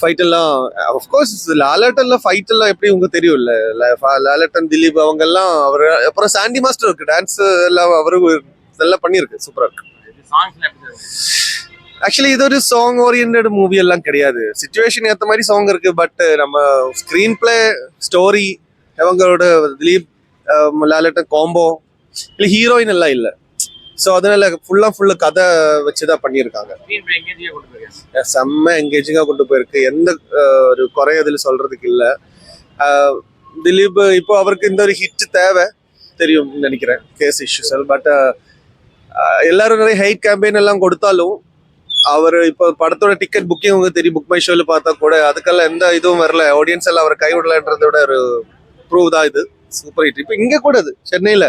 Fight எல்லாம் of course லாலட்டன்ல fight எல்லாம் எப்படி உங்களுக்கு தெரியும்ல, லாலட்டன் திலீப் அவங்க எல்லாம் அவர் அப்புறம் சாண்டி மாஸ்டர் இருக்கு, டான்ஸ் எல்லாம் அவரு நல்லா பண்ணியிருக்கு, சூப்பரா இருக்கு. ஆக்சுவலி இது ஒரு சாங் ஓரியன்ட் மூவி எல்லாம் கிடையாது, சிச்சுவேஷன் ஏற்ற மாதிரி சாங் இருக்கு. பட் நம்ம ஸ்கிரீன் பிளே ஸ்டோரி அவங்களோட திலீப் லாலட்டன் காம்போ இல்லை ஹீரோயின் எல்லாம் இல்லை. ஸோ அதனால ஃபுல்லா கதை வச்சுதான் பண்ணியிருக்காங்க. செம்ம என்கேஜிங்கா கொண்டு போயிருக்கு, எந்த ஒரு குறை அதில் சொல்றதுக்கு இல்லை. திலீப் இப்போ அவருக்கு இந்த ஒரு ஹிட் தேவை தெரியும் நினைக்கிறேன், கேஸ் இஷ்யூஸ். பட் எல்லாரும் நிறைய ஹைட் கேம்பெயின் எல்லாம் கொடுத்தாலும் அவர் இப்போ படத்தோட டிக்கெட் புக்கிங் உங்களுக்கு தெரியும், புக் மை ஷோல பார்த்தா கூட அதுக்கெல்லாம் எந்த இதுவும் வரல, ஆடியன்ஸ் எல்லாம் அவரை கைவிடலன்றதோட ஒரு ப்ரூவ் தான் இது. Super hit. இப்போ இங்கே கூட அது சென்னையில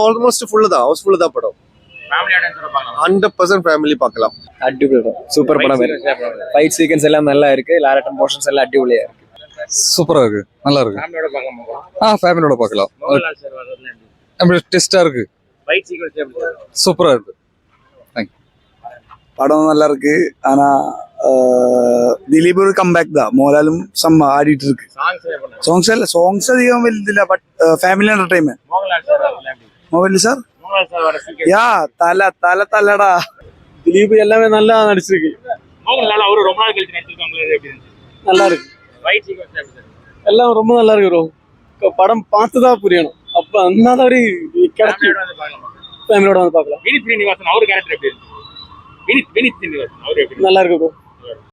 ஆல்மோஸ்ட் ஃபுல்லு தான், ஹவுஸ்ஃபுல்லு தான் படம். 100% ஃபேமிலி பார்க்கலாம். அடிபொலி படம், சூப்பர் படம். ஃபைட் சீக்வன்ஸ் எல்லாம் நல்லா இருக்கு, லாலட்டன் போர்ஷன்ஸ் எல்லாம் அடிபொலியா இருக்கு, சூப்பரா இருக்கு, நல்லா இருக்கு. ஃபேமிலியோட பார்க்கலாம். டெஸ்டா இருக்கு, சூப்பரா இருக்கு. படம் நல்லா இருக்கு. ஆனா திலீப் ஒரு கம்பேக் தான், மோகன்லாலும் செம்ம ஆடிட்டு இருக்கு. சாங்ஸ் அதிகம் வലുதில்ல, பட் ஃபேமிலி என்டர்டைன்மெண்ட். மோகன்லி சார் யா தலடா. திலீப் எல்லாமே நல்லா நடிச்சிருக்கு, நல்லா இருக்கு. எல்லாம் ரொம்ப நல்லா இருக்கு ப்ரோ, படம் பார்த்துதான் புரியணும், அப்ப அந்த மாதிரி ஃபேமிலியோட வந்து பார்க்கலாம். நல்லா இருக்கு ப்ரோ.